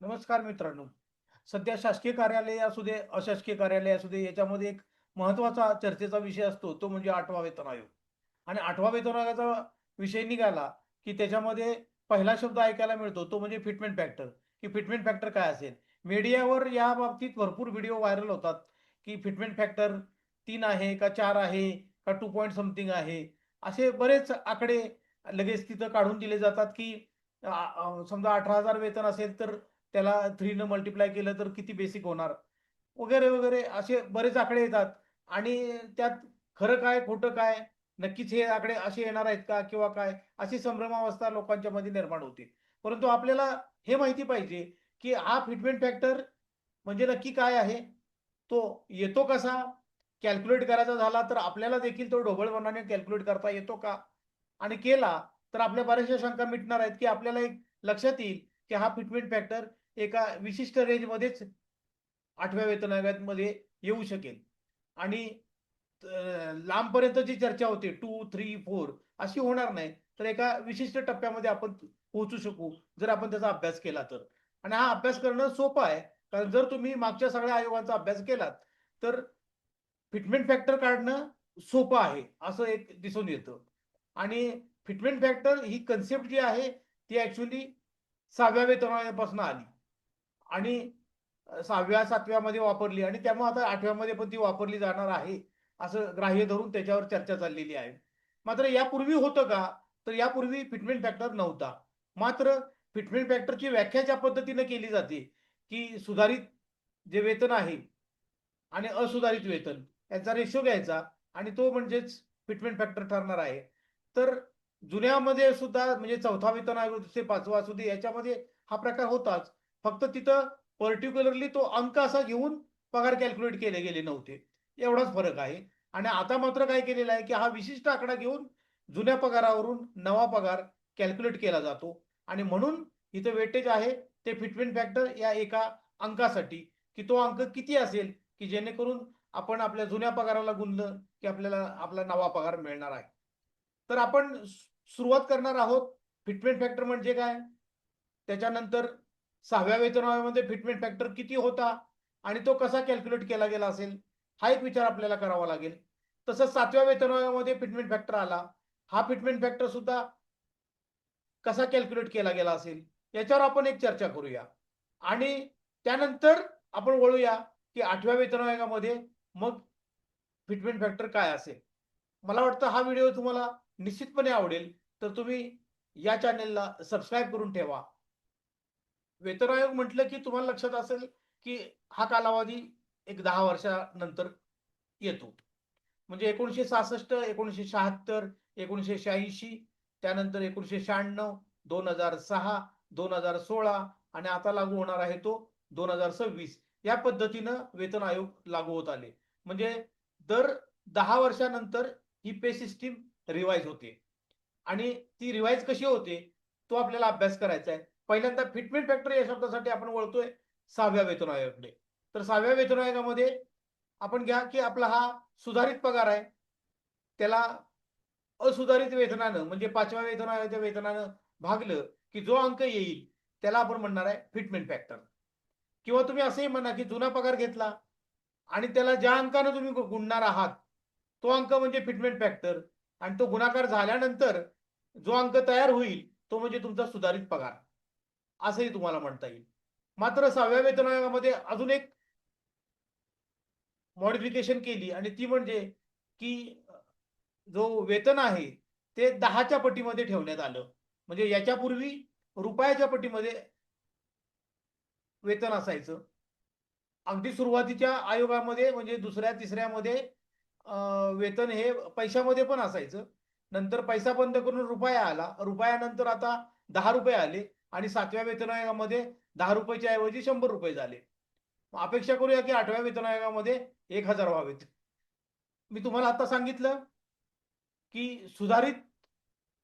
नमस्कार मित्रांनो. सध्या शासकीय कार्यालय असू दे, अशासकीय कार्यालय असू दे, याच्यामध्ये एक महत्त्वाचा चर्चेचा विषय असतो, तो म्हणजे 8वा वेतन आयोग. आणि 8वा वेतन आयोगाचा विषय निघाला, की त्याच्यामध्ये पहिला शब्द ऐकायला मिळतो, तो म्हणजे फिटमेंट फॅक्टर, की फिटमेंट फॅक्टर काय असेल? मीडियावर या बाबतीत भरपूर व्हिडिओ व्हायरल होतात, की फिटमेंट फॅक्टर 3 आहे का 4 आहे का 2 पॉइंट समथिंग आहे. असे बरेच आकडे लगेच तिथं काढून दिले जातात, की समजा 18,000 वेतन असेल, तर त्याला 3 ने मल्टिप्लाय केलं तर किती बेसिक होणार? वगैरे, वगैरे असे बरेच आकडे येतात आणि त्यात खरं काय, खोटं काय, नक्कीच हे आकडे असे येणार आहेत का किंवा काय, अशी संभ्रमावस्था लोकांच्या मध्ये निर्माण होते. परंतु आपल्याला हे माहिती पाहिजे, की हा फिटमेंट फॅक्टर म्हणजे नक्की काय आहे? तो येतो कसा? कॅल्क्युलेट करायचा झाला तर आपल्याला देखील तो ढोबळमानाने कॅल्क्युलेट करता येतो का? आणि केला तर आपल्या बऱ्याचशा शंका मिटणार आहेत, की आपल्याला एक लक्षात येईल, की हा फिटमेंट फॅक्टर एका विशिष्ट रेंजमध्येच 8व्या वेतन आयोगामध्ये येऊ शकेल. आणि लांबपर्यंतची चर्चा होते 2, 3, 4 अशी होणार नाही. तर एका विशिष्ट टप्प्यामध्ये आपण पोहोचू शकू, जर आपण त्याचा अभ्यास केला तर. आणि हा अभ्यास करणं सोपं आहे. कारण जर तुम्ही मागच्या सगळ्या आयोगांचा अभ्यास केलात, तर फिटमेंट फॅक्टर काढणं सोपं आहे, असं एक दिसून येतं. आणि फिटमेंट फॅक्टर ही कन्सेप्ट जी आहे, ती ॲक्चुअली 6व्या वेतन आयोगापासून आली. आणि 6व्या 7व्या मध्ये वापरली आणि त्यामुळे आता 8व्या मध्ये पण ती वापरली जाणार आहे, असं ग्राह्य धरून त्याच्यावर चर्चा चाललेली आहे. मात्र यापूर्वी होतं का? तर यापूर्वी फिटमेंट फॅक्टर नव्हता. मात्र फिटमेंट फॅक्टरची व्याख्या ज्या पद्धतीने केली जाते, की सुधारित जे वेतन आहे आणि असुधारित वेतन यांचा रेशो घ्यायचा आणि तो म्हणजेच फिटमेंट फॅक्टर ठरणार आहे. तर जुन्यामध्ये सुद्धा म्हणजे 4था वेतन आयोग असू दे, 5वा असू दे, याच्यामध्ये हा प्रकार होताच. फक्त तिथं पर्टिक्युलरली तो अंक असा घेऊन पगार कॅल्क्युलेट केले गेले नव्हते. एवढाच फरक आहे. आणि आता मात्र काय केलेलं आहे, की हा विशिष्ट आकडा घेऊन जुन्या पगारावरून नवा पगार कॅल्क्युलेट केला जातो आणि म्हणून इथं वेटेज आहे ते फिटमेंट फॅक्टर या एका अंकासाठी, की तो अंक किती असेल, की जेणेकरून आपण आपल्या जुन्या पगाराला गुणलं, की आपल्याला आपला नवा पगार मिळणार आहे. तर आपण सुरुवात करणार आहोत. फिटमेंट फॅक्टर म्हणजे काय? त्याच्यानंतर 6व्या वेतन आयोगामध्ये फिटमेंट फॅक्टर किती होता आणि तो कसा कॅल्क्युलेट केला गेला असेल, हा एक विचार आपल्याला करावा लागेल. तसंच 7व्या वेतन आयोगामध्ये फिटमेंट फॅक्टर आला. हा फिटमेंट फॅक्टर सुद्धा कसा कॅल्क्युलेट केला गेला असेल, याच्यावर आपण एक चर्चा करूया. आणि त्यानंतर आपण वळूया, की 8व्या वेतन आयोगामध्ये मग फिटमेंट फॅक्टर काय असेल. मला वाटतं हा व्हिडिओ तुम्हाला निश्चितपणे आवडेल. तर तुम्ही या चॅनेलला सबस्क्राईब करून ठेवा. वेतन आयोग म्हटलं, की तुम्हाला लक्षात असेल, की हा कालावधी एक 10 वर्षानंतर येतो. म्हणजे 1966, 1976, 1986, त्यानंतर 1996, 2006, 2016 आणि आता लागू होणार आहे तो 2026. या पद्धतीनं वेतन आयोग लागू होत आले. म्हणजे दर 10 वर्षानंतर ही पे सिस्टीम रिवाईज होते. आणि ती रिवाईज कशी होते, तो आपल्याला अभ्यास करायचा आहे. पहिल्यांदा फिटमेंट फॅक्टर या शब्दासाठी आपण वळतोय 6व्या वेतन आयोगाकडे. तर 6व्या वेतन आयोगामध्ये आपण घ्या, की आपला हा सुधारित पगार आहे. त्याला असुधारित वेतनानं म्हणजे 5व्या वेतन आयोगाच्या वेतनानं भागलं, की जो अंक येईल त्याला आपण म्हणणार आहे फिटमेंट फॅक्टर. किंवा तुम्ही असंही म्हणा, की जुना पगार घेतला आणि त्याला ज्या अंकानं तुम्ही गुणणार आहात, तो अंक म्हणजे फिटमेंट फॅक्टर आणि तो गुणाकार झाल्यानंतर जो अंक तयार होईल, तो म्हणजे तुमचा सुधारित पगार, असंही तुम्हाला म्हणता येईल. मात्र 6व्या वेतन आयोगामध्ये अजून एक मॉडिफिकेशन केली आणि ती म्हणजे, की जो वेतन आहे ते 10च्या पटीमध्ये ठेवण्यात आलं. म्हणजे याच्यापूर्वी रुपयाच्या पटीमध्ये वेतन असायचं. अगदी सुरुवातीच्या आयोगामध्ये म्हणजे 2ऱ्या-तिसऱ्यामध्ये वेतन हे पैशामध्ये पण असायचं. नंतर पैसा बंद करून रुपया आला. रुपयानंतर आता ₹10 आले आणि 7व्या वेतन आयोगामध्ये ₹10च्या ऐवजी ₹100 झाले. अपेक्षा करूया की 8व्या वेतन आयोगामध्ये 1000 व्हावेत. मी तुम्हाला आता सांगितलं, की सुधारित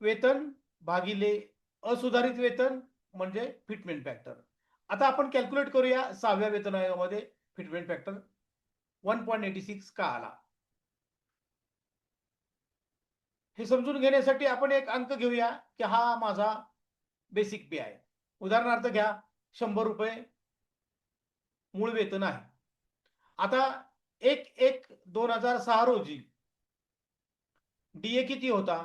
वेतन भागिले असुधारित वेतन म्हणजे फिटमेंट फॅक्टर. आता आपण कॅल्क्युलेट करूया 6व्या वेतन आयोगामध्ये फिटमेंट फॅक्टर 1.86 का आला? हे समजून घेण्यासाठी आपण एक अंक घेऊया, की हा माझा बेसिक पे आहे. उदाहरणार्थ घ्या 100 रुपये मूळ वेतन आहे. आता 1/1/2006 रोजी डीए किती होता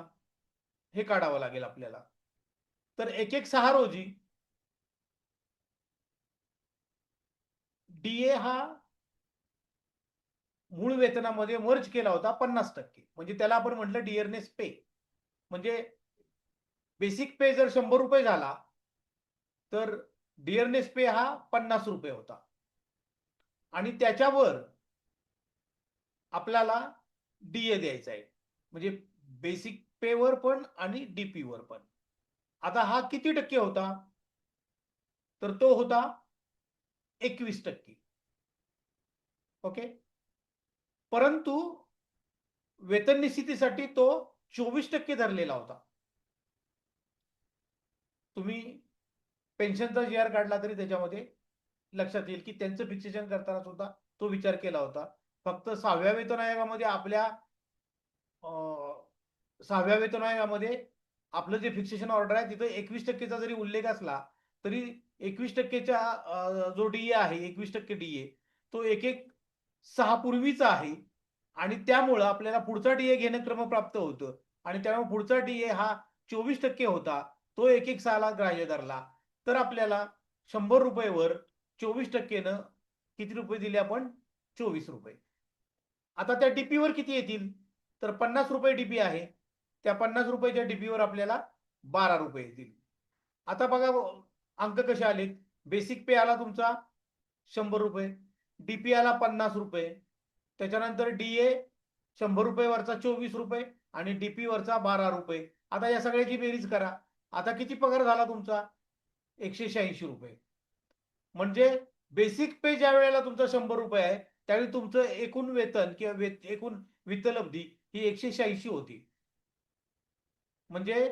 हे काढावं लागेल आपल्याला. तर 1/1/6 रोजी डीए हा मूळ वेतनामध्ये मर्ज केला होता 50%. म्हणजे त्याला आपण म्हटलं डिअरनेस पे. म्हणजे बेसिक पे जर 100 रुपये झाला तर डिअरनेस पे हा 50 रुपये होता. आणि त्याच्यावर आपल्याला डीए द्यायचा आहे. म्हणजे बेसिक पे वर पण आणि डीपी वर पण. आता हा किती टक्के होता? तर तो होता 21%. ओके. परंतु वेतन निश्चितीसाठी तो 24% धरलेला होता. तुम्ही पेन्शनचा जी आर काढला तरी त्याच्यामध्ये लक्षात येईल की त्यांचं फिक्सेशन करताना सुद्धा तो विचार केला होता. फक्त 6व्या वेतन आयोगामध्ये आपल्या 6व्या वेतन आयोगामध्ये आपलं जे फिक्सेशन ऑर्डर आहे तिथं 21%चा जरी उल्लेख असला तरी 21%च्या जो डीए आहे 21% डीए तो 1/1/6 पूर्वीचा आहे. आणि त्यामुळं आपल्याला पुढचा डीए घेणं क्रमप्राप्त होतं. आणि त्यामुळे पुढचा डीए हा 24% होता. तो 1/1/6ला ग्राह्य धरला. तर आपल्याला 100 रुपयेवर 24%नं किती रुपये दिले आपण? 24 रुपये. आता त्या डीपीवर किती येतील? तर 50 रुपये डीपी आहे. त्या 50 रुपयाच्या डीपीवर आपल्याला 12 रुपये येतील. आता बघा अंक कसे आले. बेसिक पे आला तुमचा 100 रुपये, डीपी आला 50 रुपये, त्याच्यानंतर डीए 100 रुपये वरचा 24 रुपये आणि डीपी वरचा 12 रुपये. आता या सगळ्याची बेरीज करा. आता किती पगार झाला तुमचा? 186 रुपये. म्हणजे बेसिक पे ज्या वेळेला तुमचा 100 रुपये आहे त्यावेळी तुमचं एकूण वेतन किंवा एकूण वित्तलब्धी ही 186 होती. म्हणजे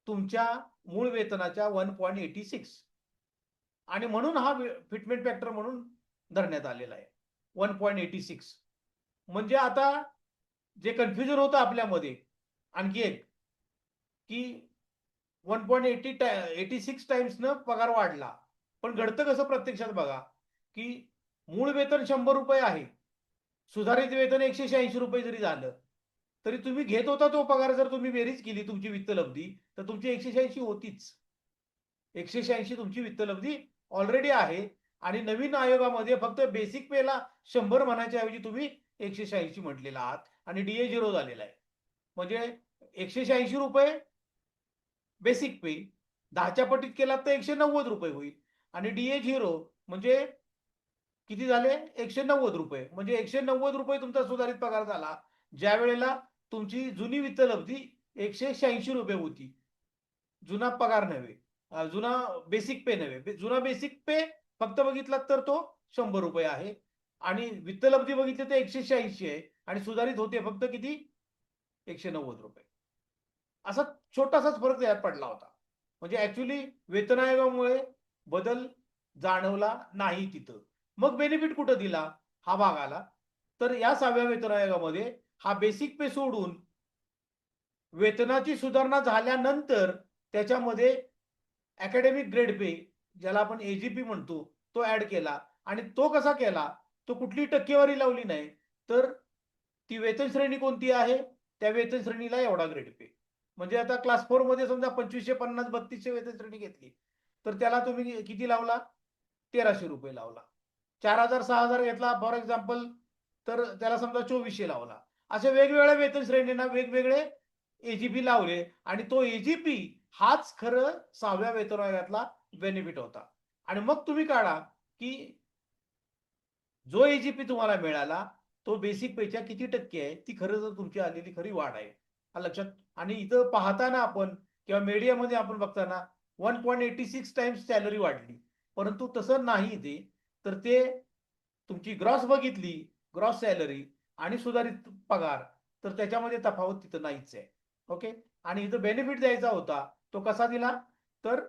तुमच्या मूळ वेतनाच्या 1.86. आणि म्हणून हा फिटमेंट फॅक्टर म्हणून धरण्यात आलेला आहे 1.86. म्हणजे आता जे कन्फ्युजन होतं आपल्यामध्ये आणखी एक की 1.86 टाइम्सनं पगार वाढला. पण घडतं कसं प्रत्यक्षात बघा की मूळ वेतन 100 रुपये आहे. सुधारित वेतन 186 रुपये जरी झालं तरी तुम्ही घेत होता तो पगार जर तुम्ही बेरीज केली तुमची वित्तलब्धी तर तुमची 186 होतीच. 186 तुमची वित्तलब्धी ऑलरेडी आहे. आणि नवीन आयोगामध्ये फक्त बेसिक पेला 100 म्हणायच्या ऐवजी तुम्ही 186 म्हटलेला आहात आणि डीए 0 झालेला आहे. म्हणजे 186 रुपये बेसिक पे 10च्या पटीत केला तर 190 रुपये होईल. आणि डीए 0 म्हणजे किती झाले? 190 रुपये. म्हणजे 190 रुपये तुमचा सुधारित पगार झाला ज्या वेळेला तुमची जुनी वित्तलब्धी 186 रुपये होती. जुना पगार नव्हे, जुना बेसिक पे नव्हे. जुना बेसिक पे फक्त बघितला तर तो 100 रुपये आहे आणि वित्तलब्धी बघितली तर 186 आहे आणि सुधारित होते फक्त किती? 190 रुपये. असा छोटासाच फरक त्यात पडला होता. म्हणजे ऍक्च्युली वेतन आयोगामुळे बदल जाणवला नाही तिथं. मग बेनिफिट कुठं दिला हा भाग आला. तर या 6व्या वेतन आयोगामध्ये हा बेसिक पे सोडून वेतनाची सुधारणा झाल्यानंतर त्याच्यामध्ये अकॅडमिक ग्रेड पे ज्याला आपण एजीपी म्हणतो तो ऍड केला. आणि तो कसा केला? तो कुठली टक्केवारी लावली नाही तर ती वेतन श्रेणी कोणती आहे त्या वेतन श्रेणीला एवढा ग्रेड पे. म्हणजे आता क्लास 4 मध्ये समजा 2550 3200 वेतन श्रेणी घेतली तर त्याला तुम्ही किती लावला? 1300 रुपये लावला. 4000 6000 घेतला फॉर एक्झाम्पल तर त्याला समजा 2400 लावला. अशा वेगवेगळ्या वेतन श्रेणींना वेगवेगळे एजीपी लावले आणि तो एजीपी हाच खरं 6व्या वेतन आयोगातला बेनिफिट होता. आणि मग तुम्ही काढा की जो एजीपी तुम्हाला मिळाला तो बेसिक पेच्या किती टक्के आहे ती खरं जर तुमची आलेली खरी वाढ आहे लक्षात. आणि इथं पाहताना आपण किंवा मीडियामध्ये आपण बघताना 1.86 टाइम्स सॅलरी वाढली. परंतु तसं नाही ते. तर ते तुमची ग्रॉस बघितली ग्रॉस सॅलरी आणि सुधारित पगार तर त्याच्यामध्ये तफावत तिथं नाहीच आहे. ओके. आणि इथं बेनिफिट द्यायचा होता तो कसा दिला तर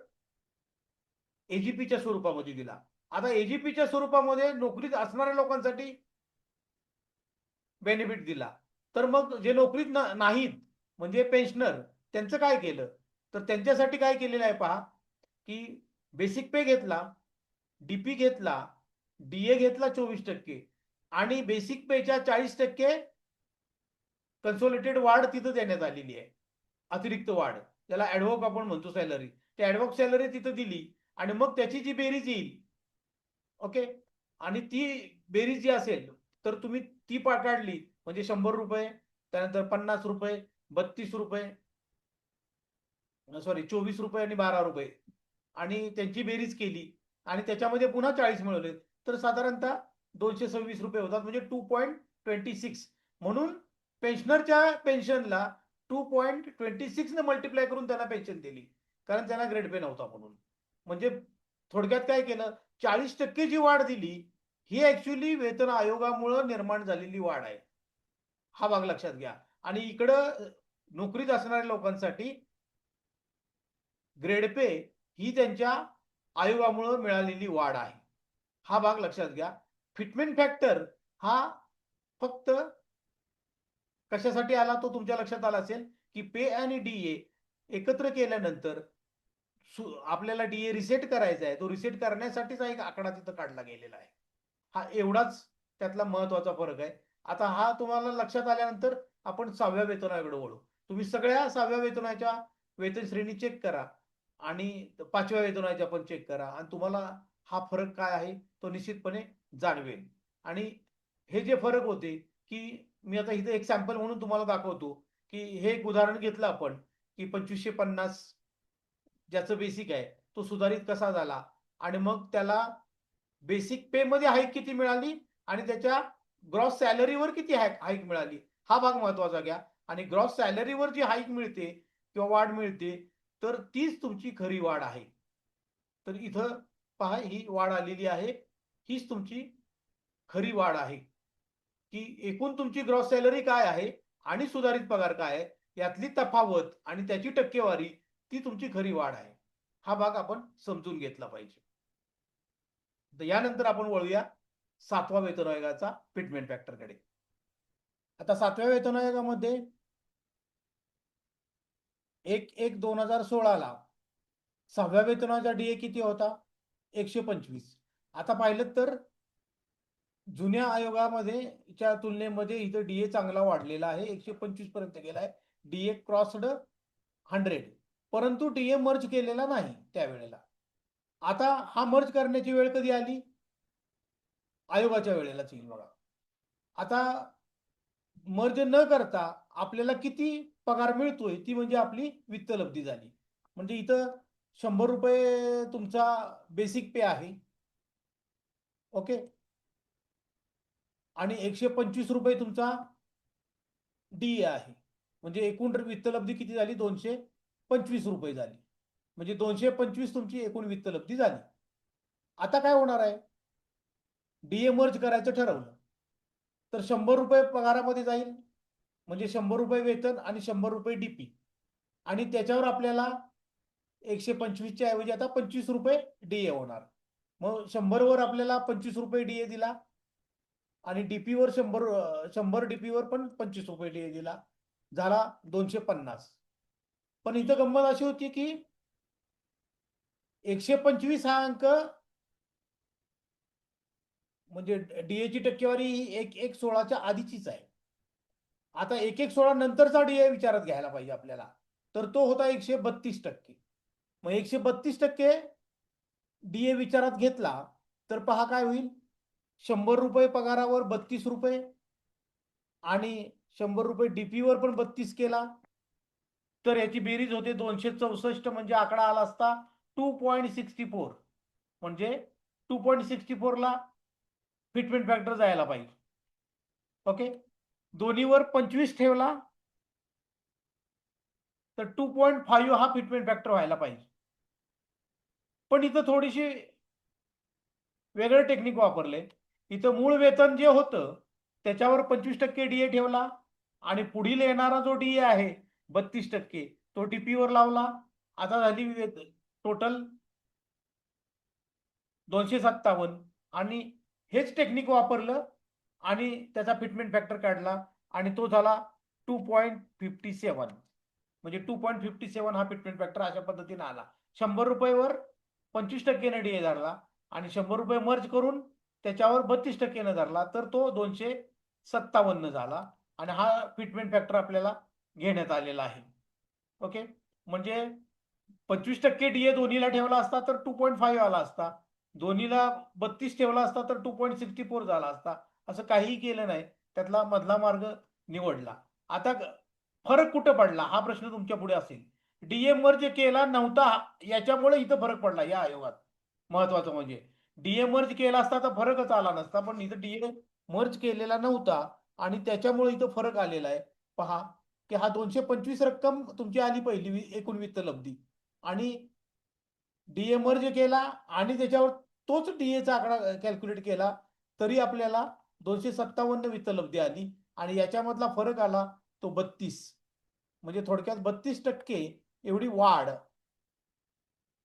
एजीपीच्या स्वरूपामध्ये दिला. आता एजीपीच्या स्वरूपामध्ये नोकरीत असणाऱ्या लोकांसाठी बेनिफिट दिला. तर मग जे नोकरीत नाहीत म्हणजे पेन्शनर त्यांचं काय केलं तर त्यांच्यासाठी काय केलेलं आहे पहा की बेसिक पे घेतला, डीपी घेतला, डीए घेतला 24% आणि बेसिक पेच्या 40% कन्सोलिडेटेड वाढ तिथं देण्यात आलेली आहे, अतिरिक्त वाढ, त्याला ऍडव्होक आपण म्हणतो सॅलरी, त्या ऍडव्होक सॅलरी तिथं दिली आणि मग त्याची जी बेरीज येईल, ओके, आणि ती बेरीज जी असेल तर तुम्ही ती काढली म्हणजे 100 रुपये, त्यानंतर 50 रुपये, 32 रुपये, सॉरी 24 रुपये आणि 12 रुपये, आणि त्यांची बेरीज केली आणि त्याच्यामध्ये पुन्हा 40 मिळवले तर साधारणतः 226 रुपये होतात, म्हणजे 2.26. म्हणून पेन्शनरच्या पेन्शनला 2.26 ने मल्टिप्लाय करून त्यांना पेन्शन दिली, कारण त्यांना ग्रेड पे नव्हता म्हणून. म्हणजे थोडक्यात काय केलं, 40% जी वाढ दिली ही ऍक्च्युली वेतन आयोगामुळे निर्माण झालेली वाढ आहे, हा भाग लक्षात घ्या. आणि इकडं नोकरीत असणाऱ्या लोकांसाठी ग्रेड पे ही त्यांच्या आयोगामुळे मिळालेली वाढ आहे, हा भाग लक्षात घ्या. फिटमेंट फॅक्टर हा फक्त कशासाठी आला तो तुमच्या लक्षात आला असेल की पे आणि डीए एकत्र केल्यानंतर आपल्याला डीए रिसेट करायचा आहे, तो रिसेट करण्यासाठीचा एक आकडा तिथं काढला गेलेला आहे, हा एवढाच त्यातला महत्वाचा फरक आहे. आता हा तुम्हाला लक्षात आल्यानंतर आपण 6व्या वेतनाकडे वळू. तुम्ही सगळ्या 6व्या वेतनाच्या वेतन श्रेणी चेक करा आणि 5व्या वेतनाच्या पण चेक करा आणि तुम्हाला हा फरक काय आहे तो निश्चितपणे जाणवेल. आणि हे जे फरक होते की मी आता इथे एक सॅम्पल म्हणून तुम्हाला दाखवतो की हे एक उदाहरण घेतलं आपण की 2550 ज्याचं बेसिक आहे तो सुधारित कसा झाला आणि मग त्याला बेसिक पे मध्ये हाईक किती मिळाली आणि त्याच्या ग्रॉस सॅलरीवर किती हाईक मिळाली, हा भाग महत्वाचा घ्या. आणि ग्रॉस सॅलरीवर जी हाईक मिळते किंवा वाढ मिळते तर तीच तुमची खरी वाढ आहे. तर इथं पहा ही वाढ आलेली आहे, हीच तुमची खरी वाढ आहे की एकूण तुमची ग्रॉस सॅलरी काय आहे आणि सुधारित पगार काय आहे यातली तफावत आणि त्याची टक्केवारी ती तुमची खरी वाढ आहे, हा भाग आपण समजून घेतला पाहिजे. तर यानंतर आपण वळूया 7व्या वेतन आयोगाचा फिटमेंट फॅक्टरकडे. आता 7व्या वेतन आयोगामध्ये 1/1/2016 6व्या वेतनाचा डीए किती होता, 125. आता पाहिलं तर जुन्या आयोगामध्ये च्या तुलनेमध्ये इथं डीए चांगला वाढलेला आहे, 125 पर्यंत गेलाय, डीए क्रॉस्ड 100, परंतु डीए मर्ज केलेला नाही त्यावेळेला. आता हा मर्ज करण्याची वेळ कधी आली, आयोगाच्या वेळेलाच येईल बघा. आता मर्ज न करता आपल्याला किती पगार मिळतोय ती म्हणजे आपली वित्तलब्धी झाली. म्हणजे इथं 100 रुपये तुमचा बेसिक पे आहे, ओके, आणि 125 रुपये तुमचा डीए आहे, म्हणजे एकूण वित्तलब्धी किती झाली, 225 रुपये झाली. म्हणजे 225 तुमची एकूण वित्तलब्धी झाली. आता काय होणार आहे, डीए मर्ज करायचं ठरवलं तर 100 रुपये पगारामध्ये जाईल, म्हणजे 100 रुपये वेतन आणि 100 रुपये डीपी, आणि त्याच्यावर आपल्याला 125च्या ऐवजी आता 25 रुपये डीए होणार. मग 100 वर आपल्याला 25 रुपये डीए दिला आणि डीपीवर 100 डीपीवर पण 25 रुपये डीए दिला, झाला 250. पण इथं गंमत अशी होती की 125 हा अंक म्हणजे डीए ची टक्केवारी ही 1/1/16च्या आधीचीच आहे. आता 1/1/16 नंतरचा डीए विचारात घ्यायला पाहिजे आपल्याला, तर तो होता 132%. मग 132% डीए विचारात घेतला तर पहा काय होईल, 100 रुपये पगारावर 32 रुपये आणि 100 रुपये डीपीवर पण 32 केला तर याची बेरीज होते 264, म्हणजे आकडा आला असता 2.64. म्हणजे 2.64 ला फिटमेंट फॅक्टर जायला पाहिजे, ओके. दोन्हीवर 25 ठेवला तर 2.5 हा फिटमेंट फॅक्टर व्हायला पाहिजे. पण इथं थोडीशी वेगळं टेक्निक वापरले. इथं मूळ वेतन जे होतं त्याच्यावर 25% डीए ठेवला आणि पुढील येणारा जो डीए आहे 32% तो डीपीवर लावला. आता झाली टोटल 257 आणि हेच टेक्निक वापरलं आणि त्याचा फिटमेंट फॅक्टर काढला आणि तो झाला 2.57. म्हणजे 2.57 हा फिटमेंट फॅक्टर अशा पद्धतीने आला. 100 रुपयेवर 25% डीए धरला आणि 100 रुपये मर्ज करून त्याच्यावर 32% धरला तर तो 257 झाला आणि हा फिटमेंट फॅक्टर आपल्याला घेण्यात आलेला आहे. ओके, म्हणजे 25% डीए दोन्हीला ठेवला असता तर 2.5 आला असता, दोन्हीला 32 ठेवला असता तर 2.64 झाला असता. असं काहीही केलं नाही, त्यातला मधला मार्ग निवडला. आता फरक कुठं पडला हा प्रश्न तुमच्या पुढे असेल. डीए मर्ज केला नव्हता याच्यामुळे इथं फरक पडला या आयोगात. महत्वाचं म्हणजे डीए मर्ज केला असता तर फरकच आला नसता, पण इथं डीए मर्ज केलेला नव्हता आणि त्याच्यामुळे इथं फरक आलेला आहे. पहा की हा 225 रक्कम तुमची आली पहिली एकूण वित्त लब्धी आणि डीए मर्ज केला आणि त्याच्यावर तोच डीएचा आकडा कॅल्क्युलेट केला तरी आपल्याला 257 वित्त लब्धी आली आणि याच्यामधला फरक आला तो 32. म्हणजे थोडक्यात 32% एवढी वाढ,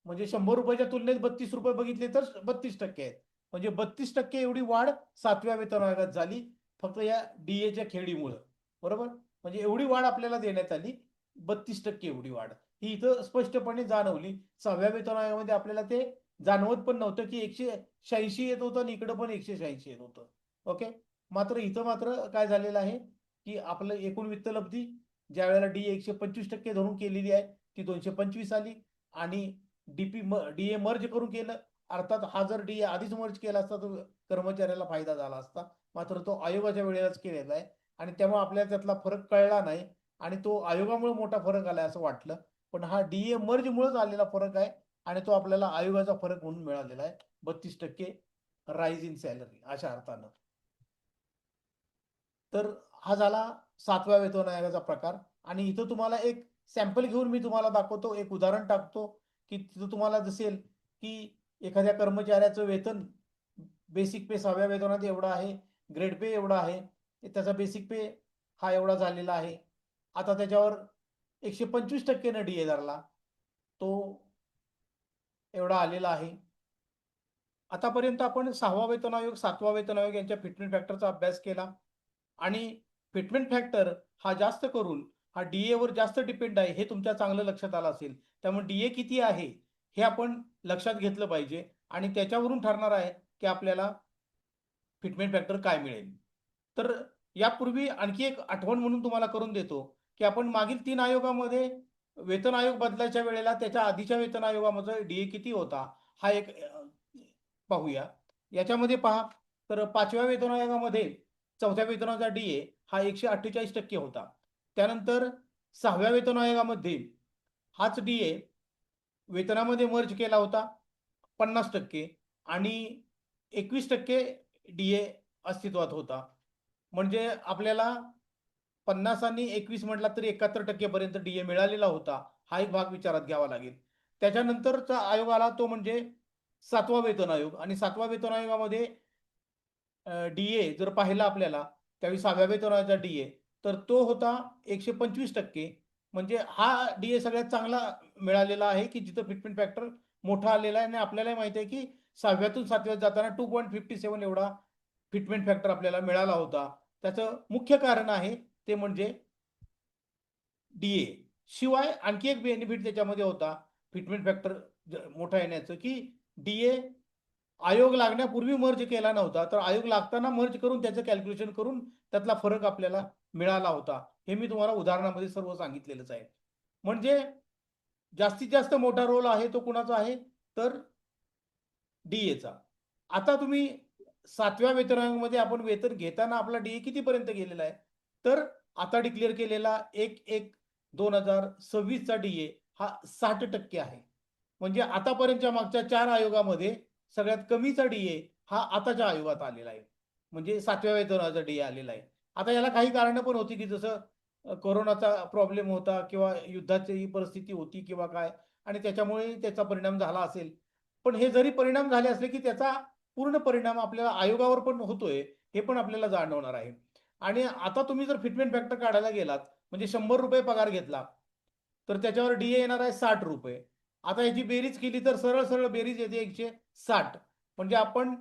म्हणजे 100 रुपयाच्या तुलनेत 32 रुपये बघितले तर 32% आहेत. म्हणजे 32% एवढी वाढ 7व्या वेतन आयोगात झाली फक्त या डीएच्या खेळीमुळं. बरोबर, म्हणजे एवढी वाढ आपल्याला देण्यात आली, 32% एवढी वाढ ही इथं स्पष्टपणे जाणवली. 6व्या वेतन आयोगामध्ये आपल्याला ते जाणवत पण नव्हतं की 186 येत होतं आणि इकडं पण 186 येत होतं. ओके, मात्र इथं मात्र काय झालेलं आहे की आपलं एकूण वित्त लब्धी ज्या वेळेला डी 125% धरून केलेली आहे ती 225 आली आणि डीए मर्ज करून केलं, अर्थात हा जर डीए आधीच मर्ज केला असता तर कर्मचाऱ्याला फायदा झाला असता, मात्र तो आयोगाच्या वेळेलाच केलेला आहे आणि त्यामुळे आपल्याला त्यातला फरक कळला नाही आणि तो आयोगामुळे मोठा फरक आलाय असं वाटलं, पण हा डीए मर्ज मुळेच आलेला फरक आहे आणि तो आपल्याला आयोगाचा फरक म्हणून मिळालेला आहे. 32% राईज इन सॅलरी अशा अर्थानं. तर हा झाला 7व्या वेतन आयोगाचा प्रकार आणि इथं तुम्हाला एक सॅम्पल घेऊन मी तुम्हाला दाखवतो, एक उदाहरण टाकतो की तिथं तुम्हाला दिसेल की एखाद्या कर्मचाऱ्याचं वेतन बेसिक पे 6व्या वेतनात एवढं आहे, ग्रेड पे एवढा आहे, त्याचा बेसिक पे हा एवढा झालेला आहे. आता त्याच्यावर 125% डीए धरला, तो एवढा आलेला आहे. आतापर्यंत आपण 6वा वेतन आयोग 7वा वेतन आयोग यांच्या फिटमेंट फॅक्टरचा अभ्यास केला आणि फिटमेंट फॅक्टर हा जास्त करून हा डीए वर जास्त डिपेंड आहे हे तुमच्या चांगलं लक्षात आलं असेल. त्यामुळे डीए किती आहे हे आपण लक्षात घेतलं पाहिजे आणि त्याच्यावरून ठरणार आहे की आपल्याला फिटमेंट फॅक्टर काय मिळेल. तर यापूर्वी आणखी एक आठवण म्हणून तुम्हाला करून देतो की आपण मागील 3 आयोगामध्ये वेतन आयोग बदलायच्या वेळेला त्याच्या आधीच्या वेतन आयोगामध्ये डीए किती होता हा एक पाहूया. याच्यामध्ये पहा तर 5व्या वेतन आयोगामध्ये 4थ्या वेतनाचा डीए हा 148% होता. त्यानंतर 6व्या वेतन आयोगामध्ये हाच डीए वेतनामध्ये मर्ज केला होता 50% आणि 21% डीए अस्तित्वात होता. म्हणजे आपल्याला 50 आणि 21 म्हटला तरी 71% पर्यंत डीए मिळालेला होता. हा एक भाग विचारात घ्यावा लागेल. त्याच्यानंतरचा आयोग आला तो म्हणजे 7वा वेतन आयोग आणि 7वा वेतन आयोगामध्ये डीए जर पाहिला आपल्याला त्यावेळी 6व्या वेतन आयोगाचा डीए तर तो होता 125%. म्हणजे हा डीए सगळ्यात चांगला मिळालेला आहे की जिथं फिटमेंट फॅक्टर मोठा आलेला आहे आणि आपल्याला माहिती आहे की 6व्यातून 7व्यात जाताना 2.57 एवढा फिटमेंट फॅक्टर आपल्याला मिळाला होता. त्याचं मुख्य कारण आहे ते म्हणजे डीए. शिवाय आणखी एक बेनिफिट त्याच्यामध्ये होता फिटमेंट फॅक्टर मोठा येण्याचं की डीए आयोग लागण्यापूर्वी मर्ज केला नव्हता, तर आयोग लागताना मर्ज करून त्याचं कॅल्क्युलेशन करून त्यातला फरक आपल्याला मिळाला होता. हे मी तुम्हाला उदाहरणामध्ये सर्व सांगितलेलंच आहे. म्हणजे जास्तीत जास्त मोठा रोल आहे तो कुणाचा आहे तर डीएचा. आता तुम्ही 7व्या वेतन आयोगामध्ये आपण वेतन घेताना आपला डीए कितीपर्यंत गेलेला आहे तर आता डिक्लेअर केलेला 1/1/2026 चा डीए हा 60% आहे. म्हणजे आतापर्यंतच्या मागच्या 4 आयोगामध्ये सगळ्यात कमीचा डीए हा आताच्या आयोगात आलेला आहे. म्हणजे 7व्या वेतनाचा डीए आलेला आहे. आता याला काही कारणं पण होती की जसं कोरोनाचा प्रॉब्लेम होता किंवा युद्धाची परिस्थिती होती किंवा काय आणि त्याच्यामुळे त्याचा परिणाम झाला असेल. पण हे जरी परिणाम झाले असले की त्याचा पूर्ण परिणाम आपल्याला आयोगावर पण होतोय हे पण आपल्याला जाणवणार आहे. आणि आता तुम्ही जर फिटमेंट फॅक्टर काढायला गेलात म्हणजे 100 रुपये पगार घेतला तर त्याच्यावर डीए येणार आहे 60 रुपये. आता याची बेरीज केली तर सरळ सरळ बेरीज येते 160. म्हणजे आपण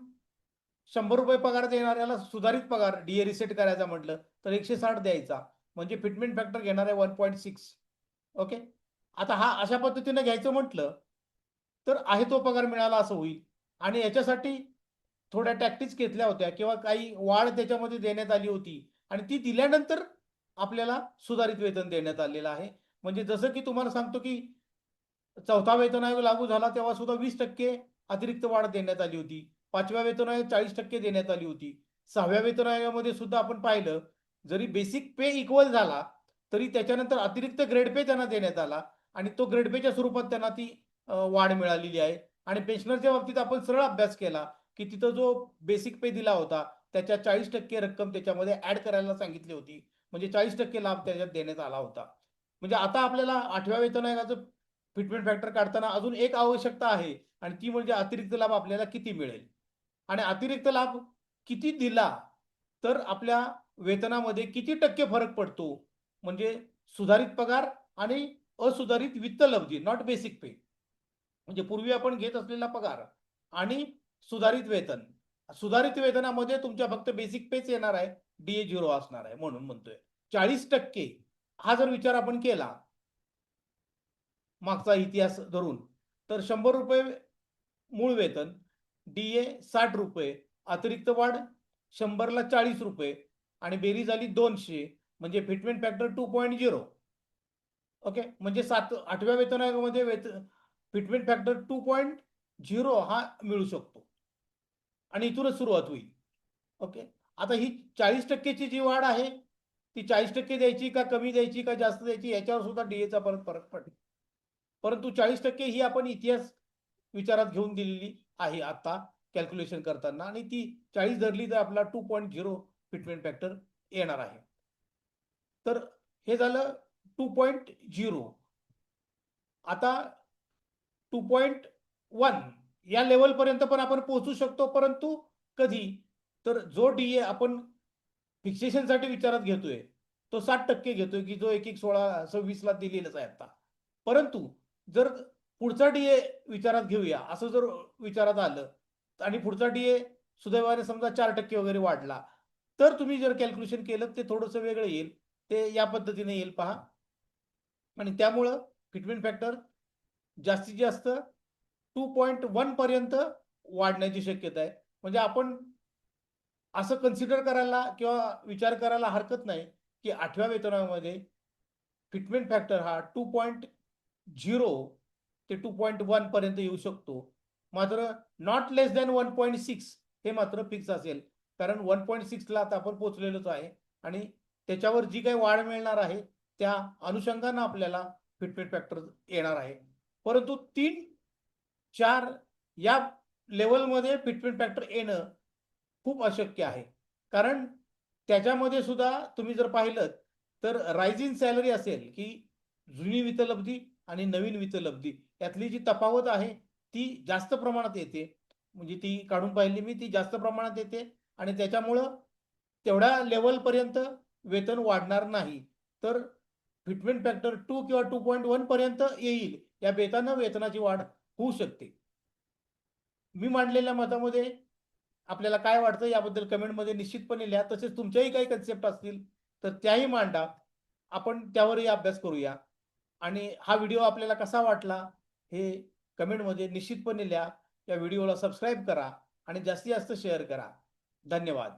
100 रुपये पगार देणाऱ्याला सुधारित पगार डीए रिसेट करायचा म्हटलं तर 160 द्यायचा. म्हणजे फिटमेंट फॅक्टर घेणार आहे 1.6. ओके, आता हा अशा पद्धतीने घ्यायचं म्हटलं तर आहे तो पगार मिळाला असं होईल. आणि याच्यासाठी थोड्या टॅक्टिक्स घेतल्या होत्या किंवा काही वाढ त्याच्यामध्ये देण्यात आली होती आणि ती दिल्यानंतर आपल्याला सुधारित वेतन देण्यात आलेलं आहे. म्हणजे जसं की तुम्हाला सांगतो की चौथा वेतन आयोग लागू झाला तेव्हा सुद्धा 20% अतिरिक्त वाढ देण्यात आली होती. 5व्या वेतन आयोग 40% देण्यात आली होती. 6व्या वेतन आयोगामध्ये सुद्धा आपण पाहिलं, जरी बेसिक पे इक्वल झाला तरी त्याच्यानंतर अतिरिक्त ग्रेड पे त्यांना देण्यात आला आणि तो ग्रेड पेच्या स्वरूपात त्यांना ती वाढ मिळालेली आहे. आणि पेन्शनरच्या बाबतीत आपण सरळ अभ्यास केला की तिथं जो बेसिक पे दिला होता त्याच्या 40% रक्कम त्याच्यामध्ये ऍड करायला सांगितली होती. म्हणजे 40% लाभ त्याच्यात देण्यात आला होता. म्हणजे आता आपल्याला 8व्या वेतन आयोगाचं फिटमेंट फॅक्टर काढताना अजून एक आवश्यकता आहे आणि ती म्हणजे अतिरिक्त लाभ आपल्याला किती मिळेल आणि अतिरिक्त लाभ किती दिला तर आपल्या वेतनामध्ये किती टक्के फरक पडतो. म्हणजे सुधारित पगार आणि असुधारित वित्त लब्धी, नॉट बेसिक पे. म्हणजे पूर्वी आपण घेत असलेला पगार आणि सुधारित वेतन. सुधारित वेतनामध्ये तुमच्या फक्त बेसिक पेच येणार आहे, डीए 0 असणार आहे. म्हणून म्हणतोय 40% हा जर विचार आपण केला मागचा इतिहास धरून, तर 100 रुपये मूळ वेतन, डीए 60 रुपये, अतिरिक्त वाढ 100ला 40 रुपये आणि बेरीज झाली 200, म्हणजे फिटमेंट फॅक्टर 2.0. ओके, म्हणजे 8व्या वेतन आयोगामध्ये फिटमेंट फॅक्टर 2.0 हा मिळू शकतो आणि इथूनच सुरुवात होईल. ओके, आता ही 40%ची जी वाढ आहे ती 40% द्यायची का कमी द्यायची का जास्त द्यायची याच्यावर सुद्धा डीएचा परत फरक पडेल. परंतु 40% ही आपण इतिहास विचारात घेऊन दिलेली आहे आता कॅल्क्युलेशन करताना आणि ती 40 धरली तर आपला 2.0 फिटमेंट फॅक्टर येणार आहे. तर हे झालं 2.0. आता 2.1 या लेवलपर्यंत पण आपण पोहोचू शकतो, परंतु कधी तर जो डीए आपण फिक्सेशनसाठी विचारात घेतोय तो 60% घेतोय की जो 1/16/26 दिलेलाच आहे आता. परंतु जर पुढचा डीए विचारात घेऊया असं जर विचारात आलं आणि पुढचा डीए सुदैवाने समजा 4% वगैरे वाढला तर तुम्ही जर कॅल्क्युलेशन केलं ते थोडंसं वेगळं येईल. ते या पद्धतीने येईल पहा. आणि त्यामुळं फिटमेंट फॅक्टर जास्तीत जास्त 2.1 पर्यंत वाढण्याची शक्यता आहे. म्हणजे आपण असं कन्सिडर करायला किंवा विचार करायला हरकत नाही की 8व्या वेतनामध्ये फिटमेंट फॅक्टर हा 2.0 ते 2.1 पर्यंत येऊ शकतो. मात्र नॉट लेस दॅन 1.6 हे मात्र फिक्स असेल, कारण 1.6 ला आता आपण पोहोचलेलोच आहे आणि त्याच्यावर जी काही वाढ मिळणार आहे त्या अनुषंगानं आपल्याला फिटमेंट फॅक्टर येणार आहे. परंतु 3-4 या लेवलमध्ये फिटमेंट फॅक्टर येणं खूप अशक्य आहे. कारण त्याच्यामध्ये सुद्धा तुम्ही जर पाहिलं तर रायझिंग सॅलरी असेल की जुनी वित्तलब्धी आणि नवीन वित्तलब्धी यातली जी तफावत आहे ती जास्त प्रमाणात येते. म्हणजे ती काढून पाहिली मी, ती जास्त प्रमाणात येते आणि त्याच्यामुळं तेवढ्या लेवलपर्यंत वेतन वाढणार नाही. तर फिटमेंट फॅक्टर 2 किंवा 2.1 पर्यंत येईल या बेतानं वेतनाची वाढ होऊ शकते. मी मांडलेल्या मतामध्ये आपल्याला काय वाटतं याबद्दल कमेंटमध्ये निश्चितपणे लिहा. तसेच तुमच्याही काही कन्सेप्ट असतील तर त्याही मांडा. आपण त्यावरही अभ्यास करूया. आणि हा व्हिडिओ आपल्याला कसा वाटला हे कमेंटमध्ये निश्चितपणे लिहा. या व्हिडिओला सबस्क्राईब करा आणि जास्तीत जास्त शेअर करा. धन्यवाद.